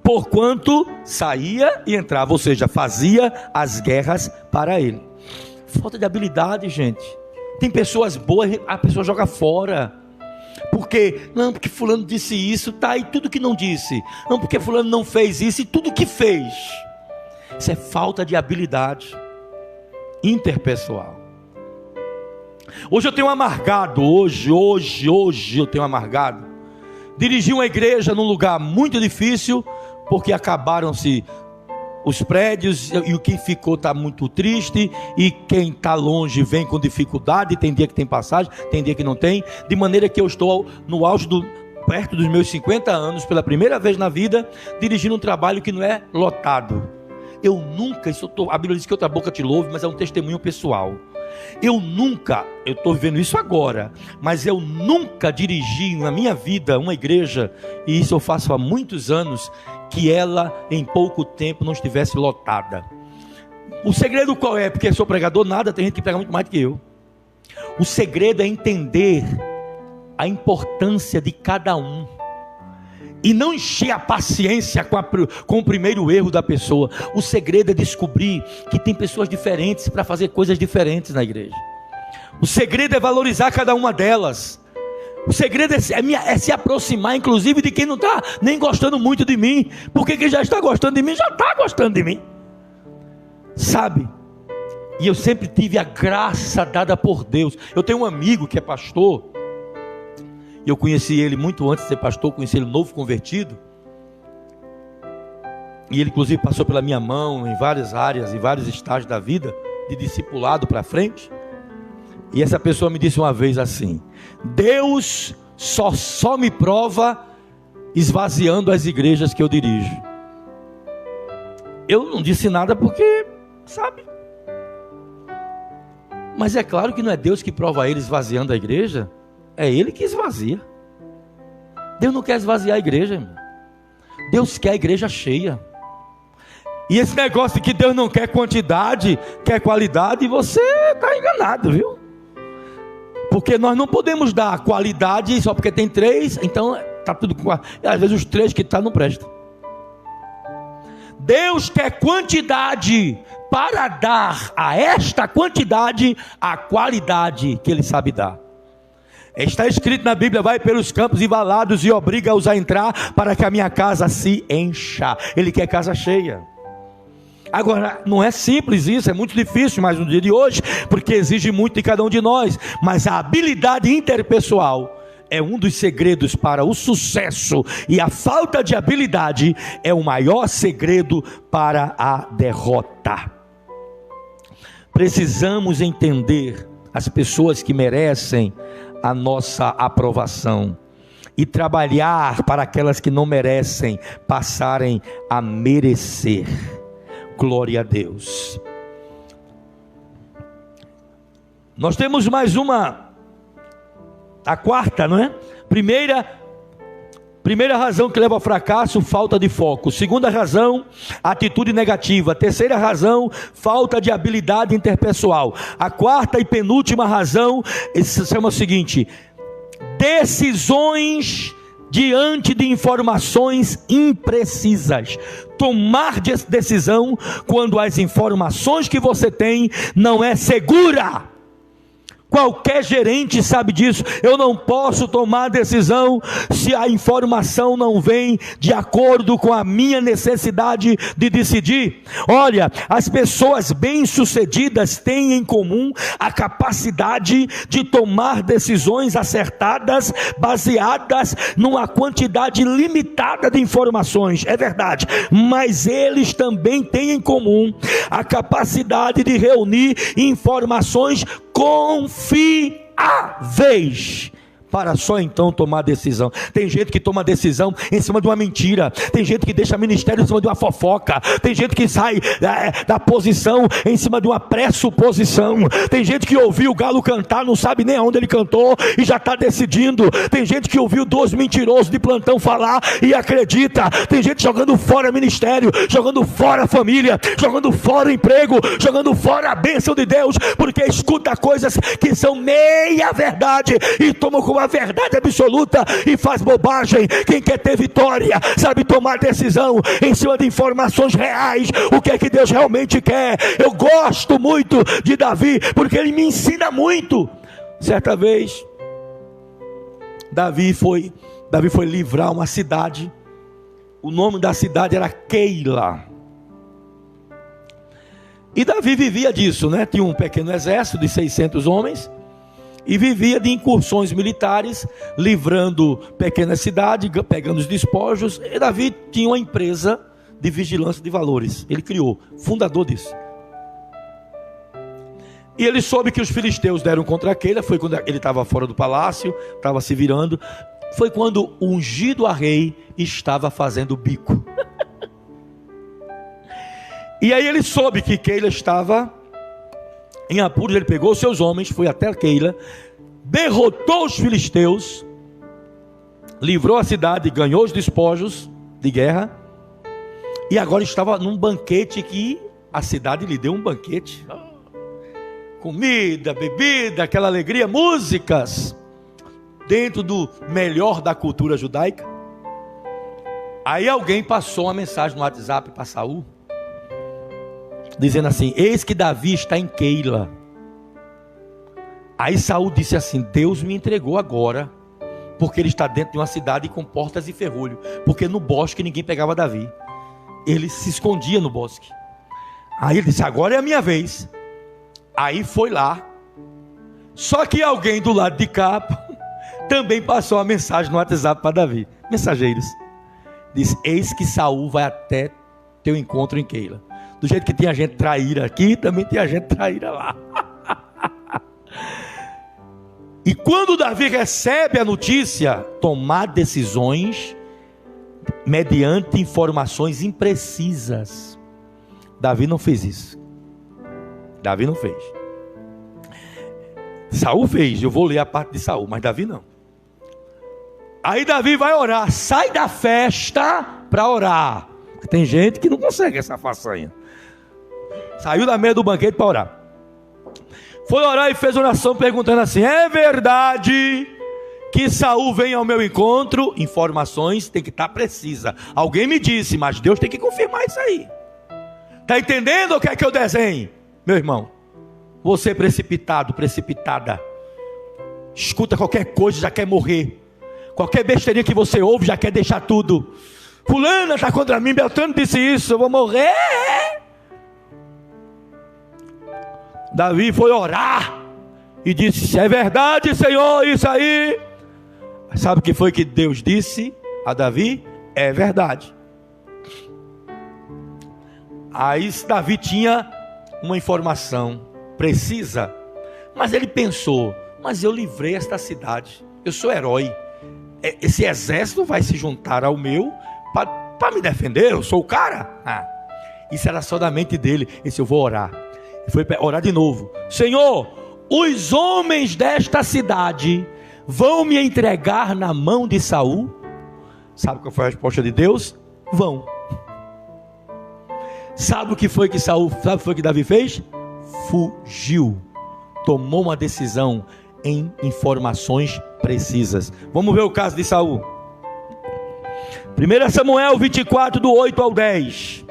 porquanto saía e entrava, ou seja, fazia as guerras para ele. Falta de habilidade, gente. Tem pessoas boas, a pessoa joga fora. Porque fulano disse isso, tá, e tudo que não disse. Não, porque fulano não fez isso, e tudo que fez. Isso é falta de habilidade interpessoal. Hoje eu tenho amargado, hoje eu tenho amargado. Dirigi uma igreja num lugar muito difícil, porque acabaram-se os prédios, e o que ficou está muito triste, e quem está longe vem com dificuldade, tem dia que tem passagem, tem dia que não tem, de maneira que eu estou no auge perto dos meus 50 anos, pela primeira vez na vida, dirigindo um trabalho que não é lotado. Eu nunca, a Bíblia diz que outra boca te louve, mas é um testemunho pessoal. Eu estou vivendo isso agora, mas eu nunca dirigi na minha vida uma igreja, e isso eu faço há muitos anos, que ela em pouco tempo não estivesse lotada. O segredo qual é? Porque eu sou pregador, nada, tem gente que prega muito mais do que eu. O segredo é entender a importância de cada um, e não encher a paciência com o primeiro erro da pessoa. O segredo é descobrir que tem pessoas diferentes para fazer coisas diferentes na igreja. O segredo é valorizar cada uma delas. O segredo é se aproximar, inclusive, de quem não está nem gostando muito de mim, porque quem já está gostando de mim, já está gostando de mim, sabe? E eu sempre tive a graça dada por Deus. Eu tenho um amigo que é pastor, e eu conheci ele muito antes de ser pastor, conheci ele novo convertido, e ele inclusive passou pela minha mão em várias áreas, em vários estágios da vida, de discipulado para frente. E essa pessoa me disse uma vez assim: Deus só me prova esvaziando as igrejas que eu dirijo. Eu não disse nada porque, sabe, mas é claro que não é Deus que prova ele esvaziando a igreja, é ele que esvazia. Deus não quer esvaziar a igreja, irmão. Deus quer a igreja cheia. E esse negócio de que Deus não quer quantidade, quer qualidade, você está enganado, viu? Porque nós não podemos dar qualidade só porque tem 3, então está tudo com. Às vezes os 3 que estão não prestam. Deus quer quantidade para dar a esta quantidade a qualidade que Ele sabe dar. Está escrito na Bíblia: vai pelos campos e valados e obriga-os a entrar para que a minha casa se encha. Ele quer casa cheia. Agora, não é simples isso, é muito difícil, mas no dia de hoje, porque exige muito de cada um de nós. Mas a habilidade interpessoal é um dos segredos para o sucesso, e a falta de habilidade é o maior segredo para a derrota. Precisamos entender as pessoas que merecem a nossa aprovação e trabalhar para aquelas que não merecem passarem a merecer. Glória a Deus. Nós temos mais uma, a quarta, não é? Primeira razão que leva ao fracasso: falta de foco. Segunda razão, atitude negativa. Terceira razão, falta de habilidade interpessoal. A quarta e penúltima razão se chama o seguinte: decisões diante de informações imprecisas. Tomar decisão quando as informações que você tem não é segura. Qualquer gerente sabe disso. Eu não posso tomar decisão se a informação não vem de acordo com a minha necessidade de decidir. Olha, as pessoas bem-sucedidas têm em comum a capacidade de tomar decisões acertadas, baseadas numa quantidade limitada de informações. É verdade, mas eles também têm em comum a capacidade de reunir informações confiáveis para só então tomar decisão. Tem gente que toma decisão em cima de uma mentira, tem gente que deixa ministério em cima de uma fofoca, tem gente que sai da posição em cima de uma pressuposição, tem gente que ouviu o galo cantar, não sabe nem aonde ele cantou e já está decidindo, tem gente que ouviu 2 mentirosos de plantão falar e acredita, tem gente jogando fora ministério, jogando fora a família, jogando fora o emprego, jogando fora a bênção de Deus, porque escuta coisas que são meia verdade e toma como a verdade absoluta e faz bobagem. Quem quer ter vitória sabe tomar decisão em cima de informações reais, o que é que Deus realmente quer. Eu gosto muito de Davi porque ele me ensina muito. Certa vez Davi foi livrar uma cidade. O nome da cidade era Keila. E Davi vivia disso, né? Tinha um pequeno exército de 600 homens e vivia de incursões militares, livrando pequenas cidades, pegando os despojos. E Davi tinha uma empresa de vigilância de valores. Ele criou, fundador disso. E ele soube que os filisteus deram contra Keila. Foi quando ele estava fora do palácio, estava se virando. Foi quando o ungido a rei estava fazendo bico. E aí ele soube que Keila estava em apuros. Ele pegou os seus homens, foi até Keila, derrotou os filisteus, livrou a cidade, ganhou os despojos de guerra, e agora estava num banquete que a cidade lhe deu um banquete. Comida, bebida, aquela alegria, músicas, dentro do melhor da cultura judaica. Aí alguém passou uma mensagem no WhatsApp para Saul, dizendo assim: eis que Davi está em Keila. Aí Saul disse assim: Deus me entregou agora, porque ele está dentro de uma cidade com portas e ferrolho, porque no bosque ninguém pegava Davi, ele se escondia no bosque. Aí ele disse: agora é a minha vez. Aí foi lá, só que alguém do lado de cá também passou uma mensagem no WhatsApp para Davi, mensageiros, disse: eis que Saul vai até teu encontro em Keila. Do jeito que tinha gente traíra aqui, também tinha gente traíra lá. E quando Davi recebe a notícia, tomar decisões mediante informações imprecisas. Davi não fez isso. Davi não fez. Saul fez, eu vou ler a parte de Saul, mas Davi não. Aí Davi vai orar, sai da festa para orar. Tem gente que não consegue essa façanha. Saiu da mesa do banquete para orar. Foi orar e fez oração perguntando assim: é verdade que Saul vem ao meu encontro? Informações tem que estar precisa. Alguém me disse, mas Deus tem que confirmar isso aí. Está entendendo o que é que eu desenho? Meu irmão, você precipitado, precipitada, escuta qualquer coisa, já quer morrer. Qualquer besteirinha que você ouve, já quer deixar tudo. Fulana está contra mim, Beltrano disse isso, eu vou morrer. Davi foi orar e disse: é verdade, Senhor, isso aí. Sabe o que foi que Deus disse a Davi? É verdade. Aí Davi tinha uma informação precisa, mas ele pensou: mas eu livrei esta cidade, eu sou herói, esse exército vai se juntar ao meu para me defender, eu sou o cara. Isso era só da mente dele. Ele disse: eu vou orar. Foi orar de novo: Senhor, os homens desta cidade vão me entregar na mão de Saul? Sabe qual foi a resposta de Deus? Vão. Sabe o que foi que Saul, sabe o que foi que Davi fez? Fugiu. Tomou uma decisão em informações precisas. Vamos ver o caso de Saul. 1 Samuel 24, do 8 ao 10.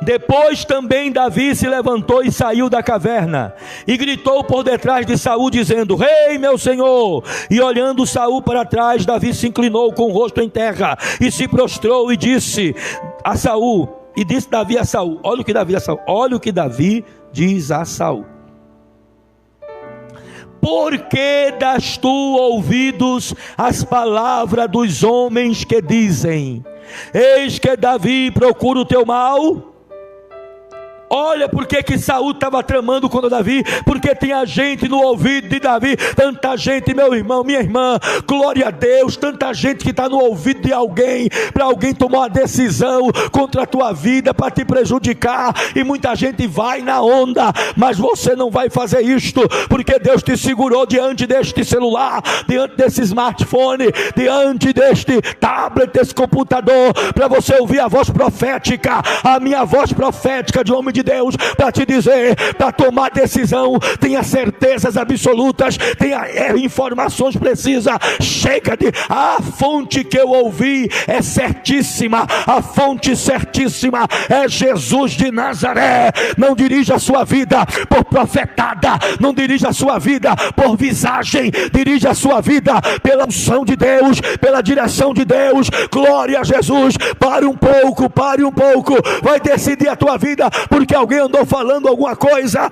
Depois também Davi se levantou e saiu da caverna, e gritou por detrás de Saul, dizendo: Rei, meu senhor! E olhando Saul para trás, Davi se inclinou com o rosto em terra, e se prostrou e disse a Saul, e disse Davi a Saul, olha o que Davi diz a Saul: por que das tu ouvidos às palavras dos homens que dizem: eis que Davi procura o teu mal? Olha por que Saul estava tramando contra Davi, porque tinha gente no ouvido de Davi, tanta gente, meu irmão, minha irmã, glória a Deus, tanta gente que está no ouvido de alguém, para alguém tomar uma decisão contra a tua vida, para te prejudicar, e muita gente vai na onda, mas você não vai fazer isto, porque Deus te segurou diante deste celular, diante desse smartphone, diante deste tablet, desse computador, para você ouvir a voz profética, a minha voz profética de homem de Deus, para te dizer, para tomar decisão. Tenha certezas absolutas, tenha informações precisas. Chega de, a fonte que eu ouvi é certíssima, a fonte certíssima é Jesus de Nazaré. Não dirija a sua vida por profetada, não dirija a sua vida por visagem, dirija a sua vida pela unção de Deus, pela direção de Deus. Glória a Jesus. Pare um pouco, vai decidir a tua vida, porque alguém andou falando alguma coisa.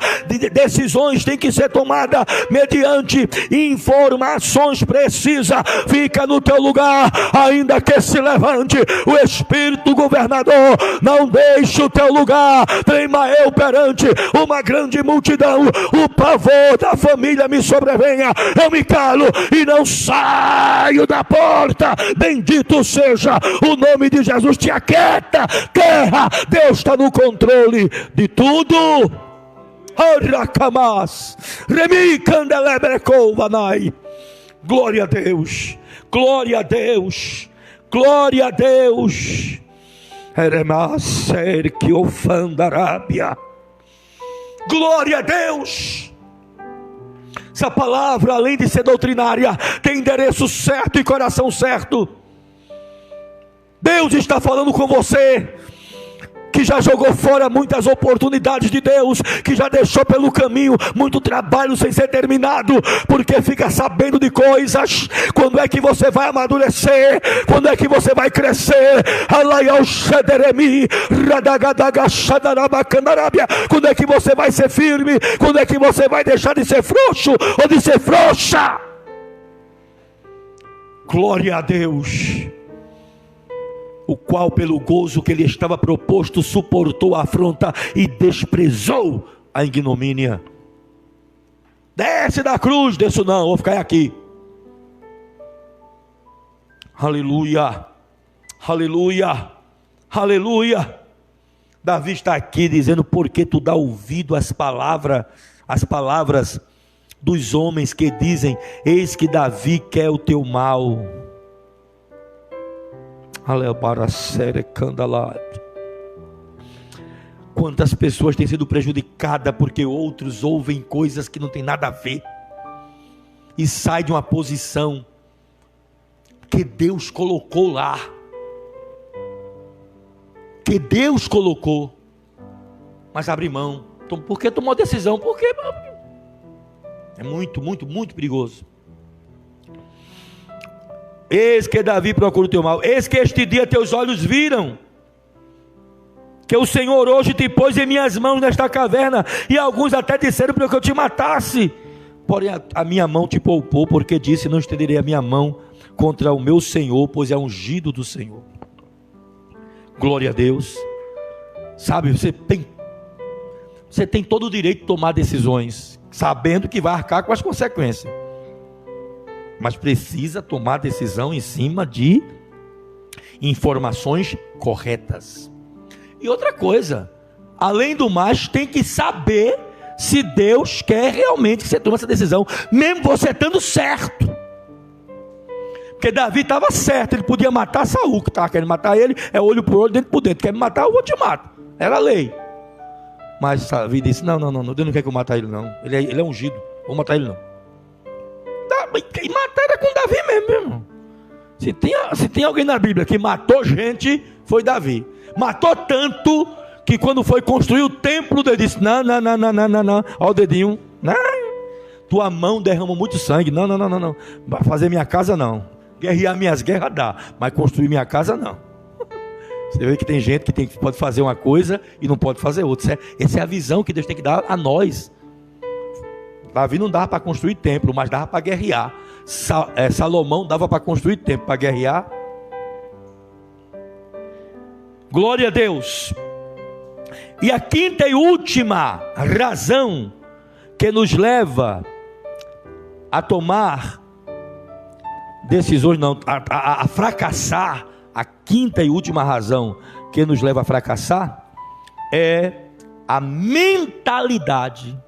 Decisões têm que ser tomadas mediante informações precisas. Fica no teu lugar, ainda que se levante o Espírito governador, não deixe o teu lugar. Trema eu perante uma grande multidão, o pavor da família me sobrevenha, eu me calo e não saio da porta. Bendito seja o nome de Jesus. Te aquieta, terra, Deus está no controle de tudo. Glória a Deus, glória a Deus, glória a Deus. Glória a Deus. Essa palavra, além de ser doutrinária, tem endereço certo e coração certo. Deus está falando com você que já jogou fora muitas oportunidades de Deus, que já deixou pelo caminho muito trabalho sem ser terminado, porque fica sabendo de coisas. Quando é que você vai amadurecer? Quando é que você vai crescer? Quando é que você vai ser firme? Quando é que você vai deixar de ser frouxo ou de ser frouxa? Glória a Deus. O qual pelo gozo que lhe estava proposto suportou a afronta e desprezou a ignomínia. Desce da cruz. Desço não, vou ficar aqui. Aleluia, aleluia, aleluia. Davi está aqui dizendo: porque tu dá ouvido às palavras dos homens que dizem: eis que Davi quer o teu mal. Quantas pessoas têm sido prejudicadas porque outros ouvem coisas que não tem nada a ver e sai de uma posição que Deus colocou lá, que Deus colocou, mas abre mão. Então, por que tomou decisão? Porque é muito perigoso. Eis que Davi procura o teu mal. Eis que este dia teus olhos viram que o Senhor hoje te pôs em minhas mãos nesta caverna, e alguns até disseram para que eu te matasse, porém a minha mão te poupou, porque disse: não estenderei a minha mão contra o meu Senhor, pois é ungido do Senhor. Glória a Deus. Sabe, você tem todo o direito de tomar decisões, sabendo que vai arcar com as consequências, mas precisa tomar decisão em cima de informações corretas. E outra coisa, além do mais, tem que saber se Deus quer realmente que você tome essa decisão, mesmo você estando certo. Porque Davi estava certo, ele podia matar Saul, que estava querendo matar ele, é olho por olho, dentro por dentro. Quer me matar, eu vou te matar. Era a lei. Mas Davi disse: não, Deus não quer que eu mate ele não. Ele é ungido, vou matar ele não. E matar era com Davi mesmo, irmão. Se tem alguém na Bíblia que matou gente, foi Davi. Matou tanto que quando foi construir o templo, ele disse: não, olha o dedinho, não, tua mão derramou muito sangue, não, vai fazer minha casa não, guerrear minhas guerras dá, mas construir minha casa não. Você vê que tem gente que pode fazer uma coisa e não pode fazer outra. Essa é a visão que Deus tem que dar a nós. Davi não dava para construir templo, mas dava para guerrear. Salomão dava para construir templo, para guerrear. Glória a Deus. E a quinta e última razão que nos leva a tomar decisões, não, a fracassar, a quinta e última razão que nos leva a fracassar é a mentalidade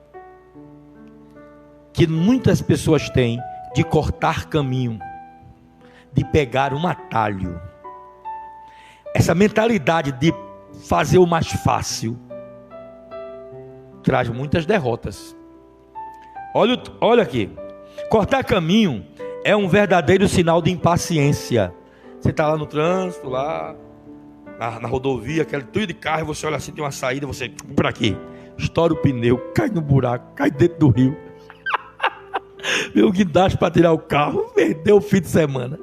que muitas pessoas têm de cortar caminho, de pegar um atalho. Essa mentalidade de fazer o mais fácil traz muitas derrotas. Olha aqui, cortar caminho é um verdadeiro sinal de impaciência. Você está lá no trânsito, lá na rodovia, aquele tudo de carro, e você olha assim, tem uma saída, você por aqui, estoura o pneu, cai no buraco, cai dentro do rio. Meu guindaste para tirar o carro, perdeu o fim de semana.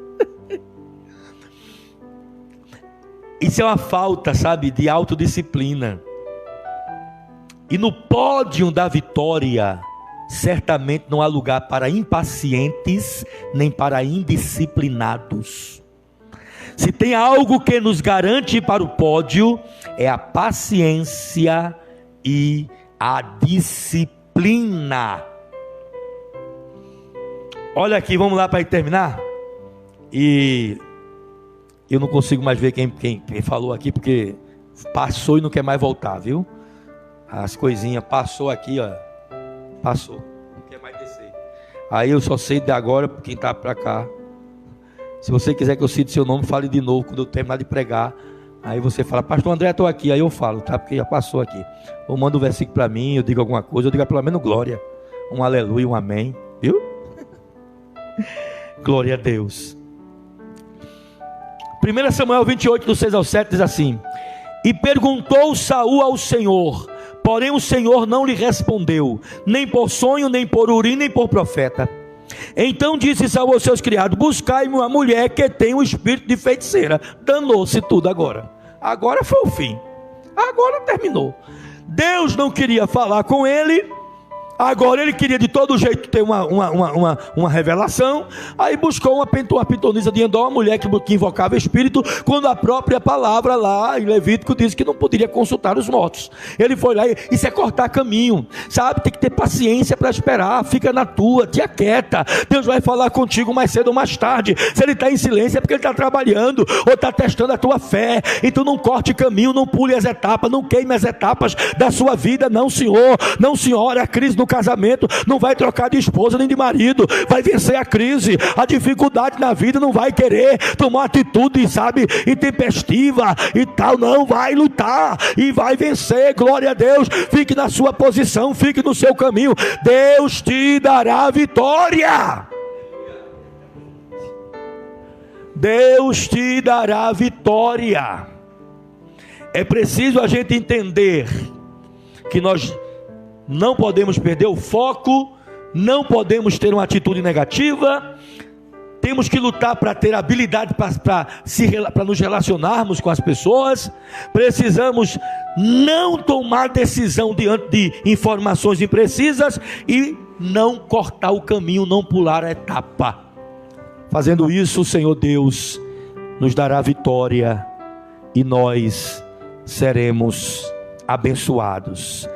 Isso é uma falta, sabe, de autodisciplina. E no pódio da vitória, certamente não há lugar para impacientes, nem para indisciplinados. Se tem algo que nos garante para o pódio, é a paciência e a disciplina. Olha aqui, vamos lá para terminar. E eu não consigo mais ver quem falou aqui, porque passou e não quer mais voltar, viu? As coisinhas, passou aqui, ó. Passou, não quer mais descer. Aí eu só sei de agora quem está para cá. Se você quiser que eu cite seu nome, fale de novo quando eu terminar de pregar. Aí você fala: pastor André, estou aqui. Aí eu falo, tá? Porque já passou aqui. Ou manda um versículo para mim, eu digo alguma coisa, eu digo pelo menos glória. Um aleluia, um amém. Viu? Glória a Deus. 1 Samuel 28, do 6 ao 7 diz assim: e perguntou Saul ao Senhor, porém o Senhor não lhe respondeu, nem por sonho, nem por urim, nem por profeta. Então disse Saul aos seus criados: buscai-me uma mulher que tem um espírito de feiticeira. Danou-se tudo agora. Agora foi o fim. Agora terminou. Deus não queria falar com ele. Agora ele queria de todo jeito ter uma revelação. Aí buscou uma pitonisa de Endor, uma mulher que invocava espírito, quando a própria palavra lá em Levítico diz que não poderia consultar os mortos. Ele foi lá, isso é cortar caminho, sabe? Tem que ter paciência para esperar. Fica na tua, te aquieta. Deus vai falar contigo mais cedo ou mais tarde. Se ele está em silêncio é porque ele está trabalhando ou está testando a tua fé. Então não corte caminho, não pule as etapas, não queime as etapas da sua vida. Não, senhor, não, senhora. A crise no casamento não vai trocar de esposa nem de marido, vai vencer a crise, a dificuldade na vida, não vai querer tomar atitude, sabe, intempestiva e tal, não, vai lutar e vai vencer. Glória a Deus. Fique na sua posição, fique no seu caminho, Deus te dará vitória. Deus te dará vitória. É preciso a gente entender que nós não podemos perder o foco, não podemos ter uma atitude negativa, temos que lutar para ter habilidade para nos relacionarmos com as pessoas, precisamos não tomar decisão diante de informações imprecisas e não cortar o caminho, não pular a etapa. Fazendo isso, o Senhor Deus nos dará vitória e nós seremos abençoados.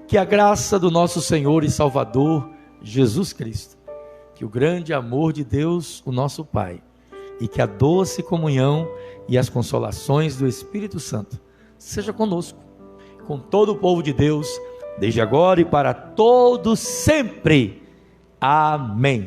Que a graça do nosso Senhor e Salvador Jesus Cristo, que o grande amor de Deus, o nosso Pai, e que a doce comunhão e as consolações do Espírito Santo seja conosco, com todo o povo de Deus, desde agora e para todos sempre. Amém.